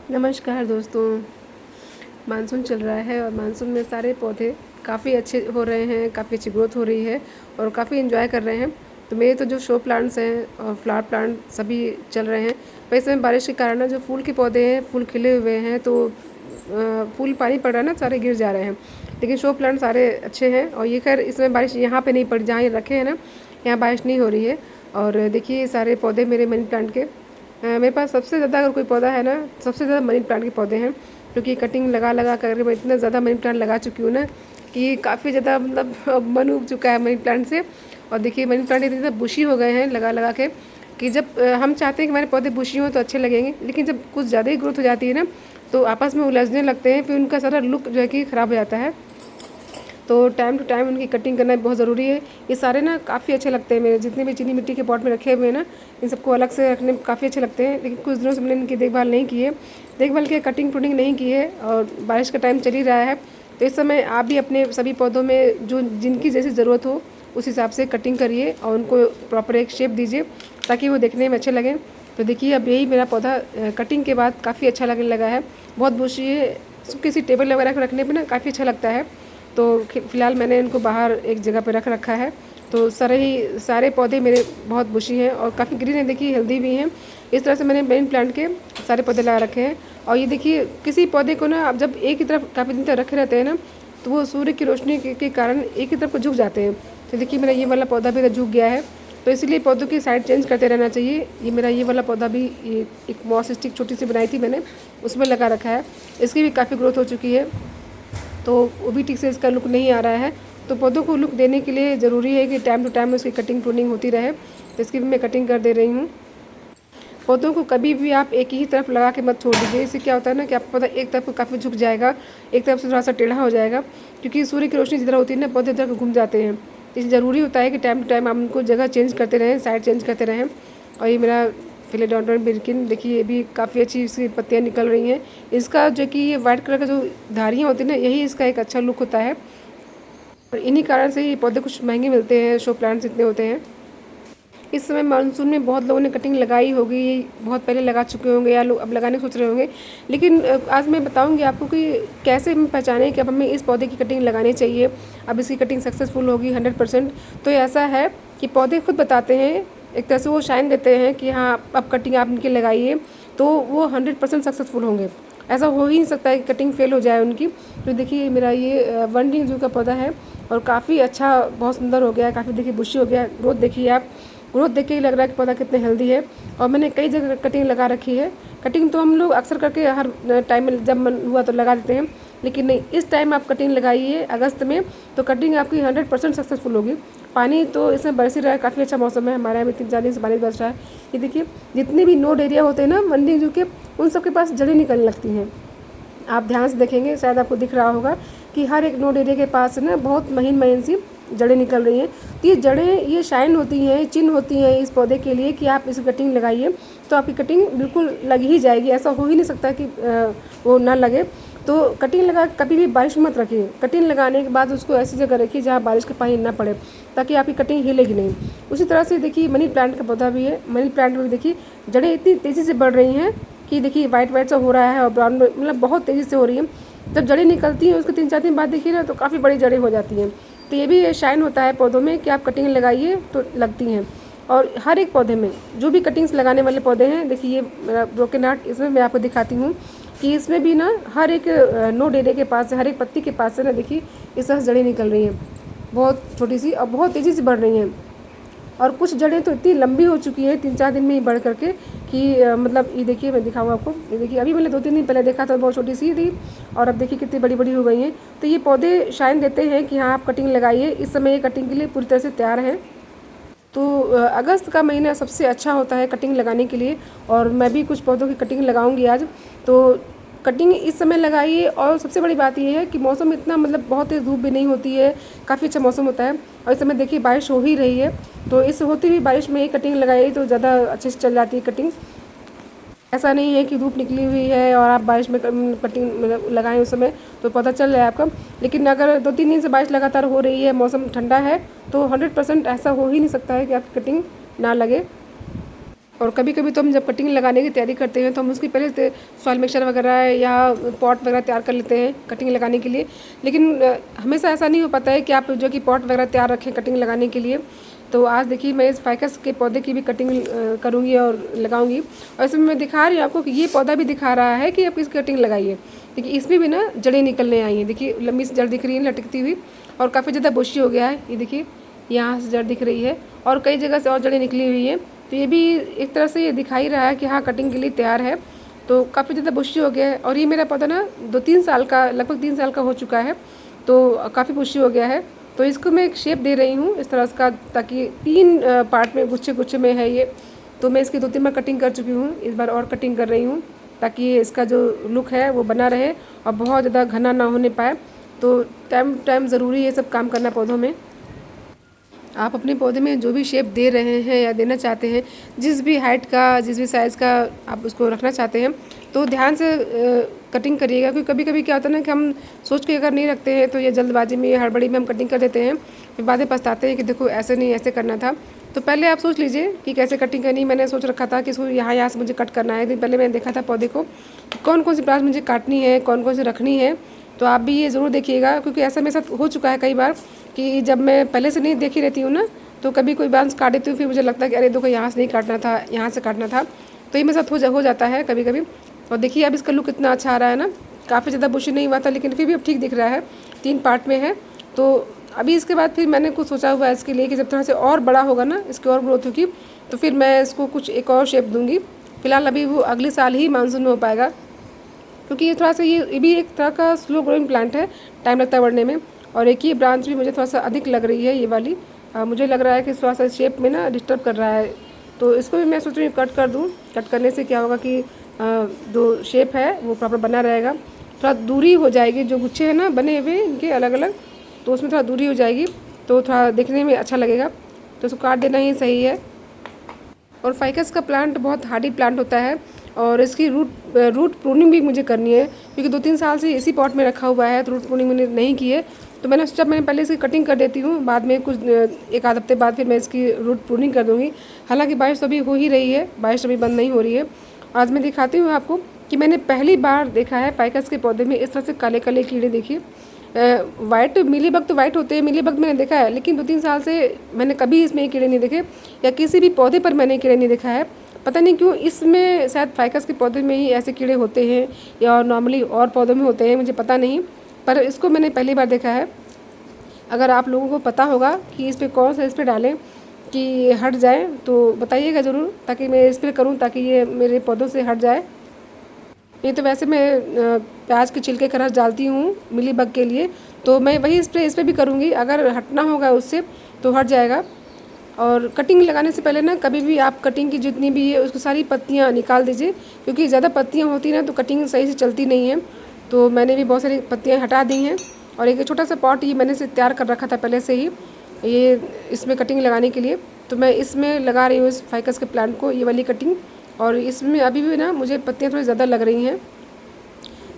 नमस्कार दोस्तों। मानसून चल रहा है और मानसून में सारे पौधे काफ़ी अच्छे हो रहे हैं, काफ़ी अच्छी ग्रोथ हो रही है और काफ़ी एंजॉय कर रहे हैं। तो मेरे तो जो शो प्लांट्स हैं और फ्लावर प्लांट सभी चल रहे हैं। पर इस समय बारिश के कारण ना जो फूल के पौधे हैं, फूल खिले हुए हैं तो फूल पानी पड़ रहा है ना, सारे गिर जा रहे हैं। लेकिन शो प्लांट सारे अच्छे हैं और ये खैर इसमें बारिश यहाँ पे नहीं पड़ी, जहाँ ये रखे हैं ना यहाँ बारिश नहीं हो रही है। और देखिए सारे पौधे मेरे मनी प्लांट के, मेरे पास सबसे ज़्यादा अगर कोई पौधा है ना, सबसे ज़्यादा मनी प्लांट के पौधे हैं। क्योंकि कटिंग लगा लगा कर मैं इतना ज़्यादा मनी प्लांट लगा चुकी हूँ ना कि काफ़ी ज़्यादा मतलब मन उब चुका है मनी प्लांट से। और देखिए मनी प्लांट इतने ज़्यादा बुशी हो गए हैं लगा लगा के कि जब हम चाहते हैं कि हमारे पौधे बुशी हों तो अच्छे लगेंगे, लेकिन जब कुछ ज़्यादा ही ग्रोथ हो जाती है ना तो आपस में उलझने लगते हैं, फिर उनका सारा लुक जो है कि ख़राब हो जाता है। तो टाइम टू टाइम उनकी कटिंग करना बहुत ज़रूरी है। ये सारे ना काफ़ी अच्छे लगते हैं, मेरे जितने भी चीनी मिट्टी के पॉट में रखे हुए हैं ना, इन सबको अलग से रखने में काफ़ी अच्छे लगते हैं। लेकिन कुछ दिनों से मैंने इनकी देखभाल नहीं की है, देखभाल की कटिंग प्रूनिंग नहीं की है और बारिश का टाइम चल ही रहा है। तो इस समय आप भी अपने सभी पौधों में जो जिनकी जैसी ज़रूरत हो उस हिसाब से कटिंग करिए और उनको प्रॉपर एक शेप दीजिए ताकि वो देखने में अच्छे लगें। तो देखिए अब यही मेरा पौधा कटिंग के बाद काफ़ी अच्छा लगने लगा है, बहुत बुशी है। किसी टेबल वगैरह को रखने पर ना काफ़ी अच्छा लगता है। तो फ़िलहाल मैंने इनको बाहर एक जगह पे रख रखा है। तो सारे पौधे मेरे बहुत बुशी हैं और काफ़ी ग्रीन है, देखिए हेल्दी भी हैं। इस तरह से मैंने मनी प्लांट के सारे पौधे लगा रखे हैं। और ये देखिए किसी पौधे को ना आप जब एक ही तरफ काफ़ी दिन तक रखे रहते हैं ना तो वो सूर्य की रोशनी के कारण एक ही तरफ को झुक जाते हैं। तो देखिए मेरा ये वाला पौधा भी झुक गया है। तो इसलिए पौधों की साइड चेंज करते रहना चाहिए। ये मेरा ये वाला पौधा भी ये एक मॉस स्टिक छोटी सी बनाई थी मैंने, उसमें लगा रखा है। इसकी भी काफ़ी ग्रोथ हो चुकी है, तो वो भी ठीक से इसका लुक नहीं आ रहा है। तो पौधों को लुक देने के लिए ज़रूरी है कि टाइम टू टाइम उसकी कटिंग प्रूनिंग होती रहे। तो इसकी भी मैं कटिंग कर दे रही हूँ। पौधों को कभी भी आप एक ही तरफ लगा के मत छोड़ दीजिए। इससे क्या होता है ना कि आपका पौधा एक तरफ को काफ़ी झुक जाएगा, एक तरफ से थोड़ा सा टेढ़ा हो जाएगा, क्योंकि सूर्य की रोशनी जिधर होती है ना पौधे इधर को घूम जाते हैं। इसलिए ज़रूरी होता है कि टाइम टू टाइम आप उनको जगह चेंज करते रहें, साइड चेंज करते रहें। और ये मेरा फिलेडोडोन बिर्किन देखिए, ये भी काफ़ी अच्छी इसकी पत्तियाँ निकल रही हैं। इसका जो कि ये वाइट कलर का जो धारियाँ होती हैं ना, यही इसका एक अच्छा लुक होता है। और इन्हीं कारण से ये पौधे कुछ महंगे मिलते हैं, शो प्लांट्स इतने होते हैं। इस समय मानसून में बहुत लोगों ने कटिंग लगाई होगी, बहुत पहले लगा चुके होंगे या लोग अब लगाने सोच रहे होंगे। लेकिन आज मैं बताऊंगी आपको कि कैसे हम पहचानें कि अब हमें इस पौधे की कटिंग लगानी चाहिए, अब इसकी कटिंग सक्सेसफुल होगी 100%। तो ऐसा है कि पौधे खुद बताते हैं, एक तरह से वो शाइन देते हैं कि हाँ अब कटिंग आप इनकी लगाइए तो वो 100% सक्सेसफुल होंगे। ऐसा हो ही नहीं सकता है कि कटिंग फेल हो जाए उनकी। तो देखिए मेरा ये वनडिंग जू का पौधा है और काफ़ी अच्छा, बहुत सुंदर हो गया है, काफ़ी देखिए बुशी हो गया है। ग्रोथ देखिए आप, ग्रोथ देख के ही लग रहा है कि पौधा कितने हेल्दी है। और मैंने कई जगह कटिंग लगा रखी है। कटिंग तो हम लोग अक्सर करके हर टाइम में जब मन हुआ तो लगा देते हैं, लेकिन नहीं, इस टाइम आप कटिंग लगाइए अगस्त में तो कटिंग आपकी 100% सक्सेसफुल होगी। पानी तो इसमें बरस ही रहा है, काफ़ी अच्छा मौसम है, हमारे यहाँ में 3-4 दिन से पानी बरस रहा है। ये देखिए जितने भी नोड एरिया होते हैं ना वनडिंग जू के, उन सब के पास जड़ें निकलने लगती हैं। आप ध्यान से देखेंगे शायद आपको दिख रहा होगा कि हर एक नोड एरिया के पास ना बहुत महीन महीन सी जड़ें निकल रही हैं। तो ये जड़ें ये शाइन होती हैं, चिन्ह होती हैं इस पौधे के लिए कि आप इस कटिंग लगाइए तो आपकी कटिंग बिल्कुल लग ही जाएगी। ऐसा हो ही नहीं सकता कि वो ना लगे। तो कटिंग लगा कभी भी बारिश में मत रखिए। कटिंग लगाने के बाद उसको ऐसी जगह रखिए जहाँ बारिश का पानी ना पड़े, ताकि आपकी कटिंग हिलेगी नहीं। उसी तरह से देखिए मनी प्लांट का पौधा भी है। मनी प्लांट में देखिए जड़ें इतनी तेज़ी से बढ़ रही हैं कि देखिए वाइट वाइट सा हो रहा है और ब्राउन मतलब बहुत तेज़ी से हो रही है। जब जड़ें निकलती हैं उसके 3-4 दिन बाद देखिए ना तो काफ़ी बड़ी जड़ें हो जाती हैं। तो ये भी शाइन होता है पौधों में कि आप कटिंग लगाइए तो लगती हैं। और हर एक पौधे में जो भी कटिंग्स लगाने वाले पौधे हैं, देखिए ये मेरा ब्रोकन हार्ट, इसमें मैं आपको दिखाती हूँ कि इसमें भी ना हर एक नोड एरिया के पास से, हर एक पत्ती के पास से ना देखिए इस तरह से जड़ें निकल रही हैं, बहुत छोटी सी और बहुत तेज़ी से बढ़ रही हैं। और कुछ जड़ें तो इतनी लंबी हो चुकी है 3-4 दिन में ही बढ़ करके कि मतलब ये देखिए मैं दिखाऊँ आपको। ये देखिए अभी मैंने 2-3 दिन पहले देखा था, बहुत छोटी सी थी और अब देखिए कितनी बड़ी बड़ी हो गई हैं। तो ये पौधे शाइन देते हैं कि हाँ आप कटिंग लगाइए। इस समय ये कटिंग के लिए पूरी तरह से तैयार हैं। तो अगस्त का महीना सबसे अच्छा होता है कटिंग लगाने के लिए और मैं भी कुछ पौधों की कटिंग लगाऊंगी आज। तो कटिंग इस समय लगाइए। और सबसे बड़ी बात यह है कि मौसम इतना मतलब बहुत तेज़ धूप भी नहीं होती है, काफ़ी अच्छा मौसम होता है। और इस समय देखिए बारिश हो ही रही है, तो इस होती हुई बारिश में ही कटिंग लगाइए तो ज़्यादा अच्छे से चल जाती है कटिंग। ऐसा नहीं है कि धूप निकली हुई है और आप बारिश में कटिंग मतलब लगाएं उस समय तो पता चल जाए आपका। लेकिन अगर 2-3 दिन से बारिश लगातार हो रही है, मौसम ठंडा है, तो 100% ऐसा हो ही नहीं सकता है कि आपकी कटिंग ना लगे। और कभी कभी तो हम जब कटिंग लगाने की तैयारी करते हैं तो हम उसकी पहले से सॉइल मिक्सचर वगैरह या पॉट वगैरह तैयार कर लेते हैं कटिंग लगाने के लिए। लेकिन हमेशा ऐसा नहीं हो पाता है कि आप जो कि पॉट वगैरह तैयार रखें कटिंग लगाने के लिए। तो आज देखिए मैं इस फाइकस के पौधे की भी कटिंग करूँगी और लगाऊंगी। और इसमें मैं दिखा रही हूँ आपको कि ये पौधा भी दिखा रहा है कि आप इसकी कटिंग लगाइए। देखिए इसमें भी ना जड़ें निकलने आई हैं, देखिए लंबी सी जड़ दिख रही है लटकती हुई, और काफ़ी ज़्यादा बुशी हो गया है। ये देखिए यहाँ से जड़ दिख रही है और कई जगह से और जड़ें निकली हुई हैं। तो ये भी एक तरह से ये दिखा ही रहा है कि हाँ कटिंग के लिए तैयार है। तो काफ़ी ज़्यादा बुशी हो गया है और ये मेरा पौधा ना 2-3 साल का, लगभग 3 साल का हो चुका है, तो काफ़ी बुशी हो गया है। तो इसको मैं एक शेप दे रही हूँ इस तरह का, ताकि 3 पार्ट में गुच्छे गुच्छे में है ये। तो मैं इसकी 2-3 बार कटिंग कर चुकी हूँ, इस बार और कटिंग कर रही हूँ ताकि इसका जो लुक है वो बना रहे और बहुत ज़्यादा घना ना होने पाए। तो टाइम ज़रूरी है सब काम करना पौधों में। आप अपने पौधे में जो भी शेप दे रहे हैं या देना चाहते हैं, जिस भी हाइट का, जिस भी साइज़ का आप उसको रखना चाहते हैं, तो ध्यान से कटिंग करिएगा। क्योंकि कभी कभी क्या होता है ना कि हम सोच के अगर नहीं रखते हैं तो ये जल्दबाजी में, हड़बड़ी में हम कटिंग कर देते हैं, फिर बाद में पछताते हैं कि देखो ऐसे नहीं, ऐसे करना था। तो पहले आप सोच लीजिए कि कैसे कटिंग करनी। मैंने सोच रखा था कि इसको यहाँ से मुझे कट करना है। एक दिन पहले मैंने देखा था पौधे को, कौन कौन सी ब्रांच मुझे काटनी है, कौन कौन सी रखनी है। तो आप भी ये ज़रूर देखिएगा, क्योंकि ऐसा मेरे साथ हो चुका है कई बार कि जब मैं पहले से नहीं देखी रहती हूँ ना, तो कभी कोई ब्रांच काट देती हूँ, फिर मुझे लगता है कि अरे देखो यहाँ से नहीं काटना था, यहाँ से काटना था। तो ये मेरे साथ हो जाता है कभी कभी। और देखिए अब इसका लुक कितना अच्छा आ रहा है ना, काफ़ी ज़्यादा बुशी नहीं हुआ था लेकिन फिर भी अब ठीक दिख रहा है, 3 पार्ट में है। तो अभी इसके बाद फिर मैंने कुछ सोचा हुआ है इसके लिए कि जब थोड़ा से और बड़ा होगा ना, इसकी और ग्रोथ होगी, तो फिर मैं इसको कुछ एक और शेप दूँगी। फिलहाल अभी वो अगले साल ही मानसून में हो पाएगा, क्योंकि ये थोड़ा सा ये भी एक तरह का स्लो ग्रोइंग प्लांट है, टाइम लगता है बढ़ने में। और एक ही ब्रांच भी मुझे थोड़ा सा अधिक लग रही है ये वाली, मुझे लग रहा है कि थोड़ा सा शेप में ना डिस्टर्ब कर रहा है। तो इसको भी मैं सोच रही हूँ कट कर दूँ। कट करने से क्या होगा कि जो शेप है वो प्रॉपर बना रहेगा, थोड़ा दूरी हो जाएगी, जो गुच्छे हैं ना बने हुए इनके अलग अलग, तो उसमें थोड़ा दूरी हो जाएगी, तो थोड़ा देखने में अच्छा लगेगा। तो उसको काट देना ही सही है। और फाइकस का प्लांट बहुत हार्डी प्लांट होता है और इसकी रूट प्रूनिंग भी मुझे करनी है, क्योंकि 2-3 साल से इसी पॉट में रखा हुआ है, तो रूट प्रूनिंग मैंने नहीं की है। तो मैंने सोचा मैंने पहले इसकी कटिंग कर देती हूँ, बाद में कुछ 1 आध हफ्ते बाद फिर मैं इसकी रूट प्रूनिंग कर दूँगी। हालांकि बारिश तो अभी हो ही रही है, बारिश अभी बंद नहीं हो रही है। आज मैं दिखाती हूँ आपको कि मैंने पहली बार देखा है फाइकस के पौधे में इस तरह से काले काले कीड़े। देखिए वाइट मिलीबग तो वाइट होते हैं, मिलीबग मैंने देखा है, लेकिन 2-3 साल से मैंने कभी इसमें ये कीड़े नहीं देखे, या किसी भी पौधे पर मैंने कीड़े नहीं देखा है। पता नहीं क्यों, इसमें शायद फाइकस के पौधे में ही ऐसे कीड़े होते हैं या नॉर्मली और पौधों में होते हैं, मुझे पता नहीं, पर इसको मैंने पहली बार देखा है। अगर आप लोगों को पता होगा कि इस पर कौन सा स्प्रे डालें कि हट जाए तो बताइएगा ज़रूर, ताकि मैं स्प्रे करूँ ताकि ये मेरे पौधों से हट जाए। नहीं तो वैसे मैं प्याज के छिलके का रस डालती हूँ मिलीबग के लिए, तो मैं वही स्प्रे इस पर भी करूँगी। अगर हटना होगा उससे तो हट जाएगा। और कटिंग लगाने से पहले ना कभी भी आप कटिंग की जितनी भी है उसकी सारी पत्तियाँ निकाल दीजिए, क्योंकि ज़्यादा पत्तियाँ होती हैं ना तो कटिंग सही से चलती नहीं है। तो मैंने भी बहुत सारी पत्तियाँ हटा दी हैं। और एक छोटा सा पॉट ये मैंने से तैयार कर रखा था पहले से ही, ये इसमें कटिंग लगाने के लिए। तो मैं इसमें लगा रही हूँ इस फाइकस के प्लांट को, ये वाली कटिंग। और इसमें अभी भी ना मुझे पत्तियाँ थोड़ी ज़्यादा लग रही हैं,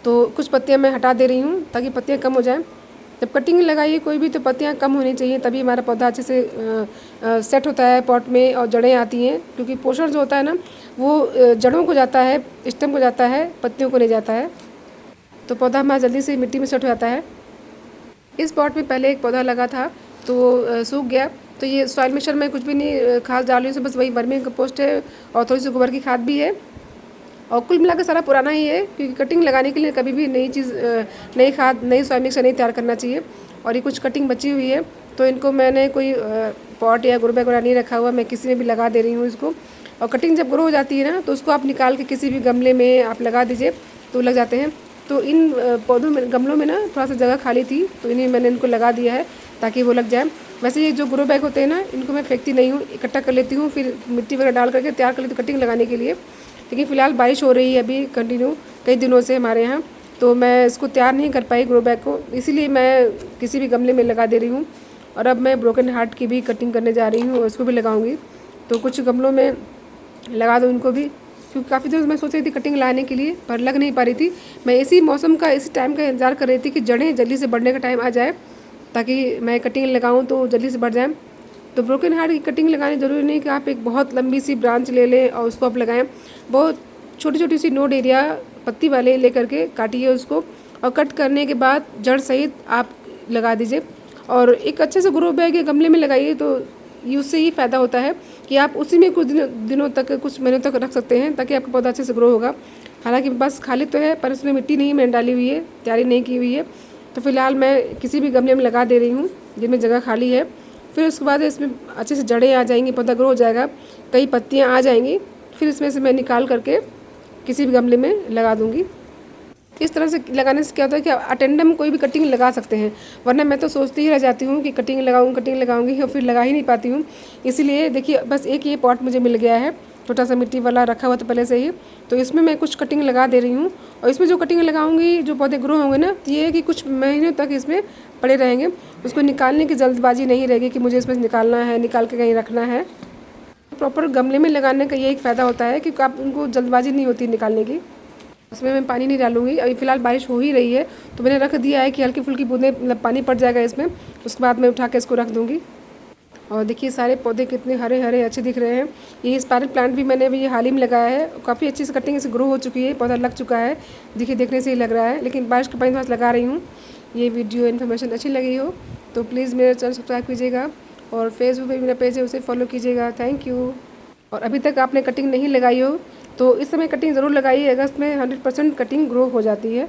तो कुछ पत्तियाँ मैं हटा दे रही हूँ ताकि पत्तियाँ कम हो जाएं। जब कटिंग लगाइए कोई भी तो पत्तियाँ कम होनी चाहिए, तभी हमारा पौधा अच्छे से सेट होता है पॉट में और जड़ें आती हैं। क्योंकि पोषण जो होता है ना वो जड़ों को जाता है, स्टेम को जाता है, पत्तियों को नहीं जाता है। तो पौधा हमारा जल्दी से मिट्टी में सेट हो जाता है। इस पॉट में पहले एक पौधा लगा था तो वो सूख गया। तो ये सॉइल मिक्सचर में कुछ भी नहीं खाद डाल रही हूँ, बस वही वर्मी कंपोस्ट है और थोड़ी सी गोबर की खाद भी है। और कुल मिलाकर सारा पुराना ही है, क्योंकि कटिंग लगाने के लिए कभी भी नई चीज़, नई खाद, नई सॉइल मिक्सचर नहीं तैयार करना चाहिए। और ये कुछ कटिंग बची हुई है तो इनको मैंने कोई पॉट या ग्रो बैग वगैरह नहीं रखा हुआ, मैं किसी में भी लगा दे रही हूँ इसको। और कटिंग जब ग्रो हो जाती है ना तो उसको आप निकाल के किसी भी गमले में आप लगा दीजिए तो लग जाते हैं। तो इन पौधों में, गमलों में ना थोड़ा सा जगह खाली थी तो मैंने इनको लगा दिया है ताकि वो लग जाए। वैसे ये जो ग्रो बैग होते हैं ना इनको मैं फेंकती नहीं हूँ, इकट्ठा कर लेती हूँ, फिर मिट्टी वगैरह डाल करके तैयार कर लेती हूँ कटिंग लगाने के लिए। लेकिन फ़िलहाल बारिश हो रही है अभी कंटिन्यू कई दिनों से हमारे यहाँ, तो मैं इसको तैयार नहीं कर पाई ग्रो बैग को, इसीलिए मैं किसी भी गमले में लगा दे रही हूँ। और अब मैं ब्रोकन हार्ट की भी कटिंग करने जा रही हूँ और उसको भी लगाऊंगी। तो कुछ गमलों में लगा दूँ इनको भी, क्योंकि काफ़ी देर मैं सोच रही थी कटिंग लाने के लिए पर लग नहीं पा रही थी। मैं इसी मौसम का, इसी टाइम का इंतज़ार कर रही थी कि जड़ें जल्दी से बढ़ने का टाइम आ जाए ताकि मैं कटिंग लगाऊँ तो जल्दी से बढ़ जाए। तो ब्रोकन हार्ट की कटिंग लगानी ज़रूरी नहीं कि आप एक बहुत लंबी सी ब्रांच ले लें और उसको आप लगाएं। बहुत छोटी छोटी सी नोड एरिया पत्ती वाले लेकर के काटिए उसको, और कट करने के बाद जड़ सहित आप लगा दीजिए। और एक अच्छे से ग्रो बैग या गमले में लगाइए, तो उससे ये फ़ायदा होता है कि आप उसी में कुछ दिनों तक, कुछ महीनों तक रख सकते हैं, ताकि आपका पौधा अच्छे से ग्रो होगा। हालांकि बस खाली तो है, पर उसमें मिट्टी नहीं मैंने डाली हुई है, तैयारी नहीं की हुई है। तो फिलहाल मैं किसी भी गमले में लगा दे रही हूँ जिनमें जगह खाली है। फिर उसके बाद इसमें अच्छे से जड़ें आ जाएंगी, पौधा ग्रो हो जाएगा, कई पत्तियाँ आ जाएंगी। फिर इसमें से मैं निकाल करके किसी भी गमले में लगा दूँगी। इस तरह से लगाने से क्या होता है कि अटेंडम कोई भी कटिंग लगा सकते हैं, वरना मैं तो सोचती ही रह जाती हूँ कि कटिंग लगाऊंगी और फिर लगा ही नहीं पाती हूँ। इसीलिए देखिए, बस एक ये पॉट मुझे मिल गया है, छोटा सा मिट्टी वाला रखा हुआ था पहले से ही, तो इसमें मैं कुछ कटिंग लगा दे रही हूँ। और इसमें जो कटिंग लगाऊंगी, जो पौधे ग्रो होंगे ना, तो ये है कि कुछ महीनों तक इसमें पड़े रहेंगे। उसको निकालने की जल्दबाजी नहीं रहेगी कि मुझे इसमें निकालना है, निकाल के कहीं रखना है। प्रॉपर गमले में लगाने का ये एक फ़ायदा होता है कि आप उनको जल्दबाजी नहीं होती निकालने की। उसमें मैं पानी नहीं डालूंगी। अभी फ़िलहाल बारिश हो ही रही है, तो मैंने रख दिया है कि हल्की फुल्की बूंदें, मतलब पानी पड़ जाएगा इसमें, उसके बाद मैं उठा के इसको रख दूँगी। और देखिए सारे पौधे कितने हरे हरे अच्छे दिख रहे हैं। ये स्पाइरल प्लांट भी मैंने अभी हाल ही में लगाया है, काफ़ी अच्छी से कटिंग से ग्रो हो चुकी है, पौधा लग चुका है। देखिए देखने से ही लग रहा है, लेकिन बारिश के पानी थोड़ा लगा रही हूँ। ये वीडियो इन्फॉर्मेशन अच्छी लगी हो तो प्लीज़ मेरे चैनल सब्सक्राइब कीजिएगा, और फेसबुक पर मेरा पेज है उसे फॉलो कीजिएगा। Thank you. और अभी तक आपने कटिंग नहीं लगाई हो तो इस समय कटिंग ज़रूर लगाइए, अगस्त में 100% कटिंग ग्रो हो जाती है।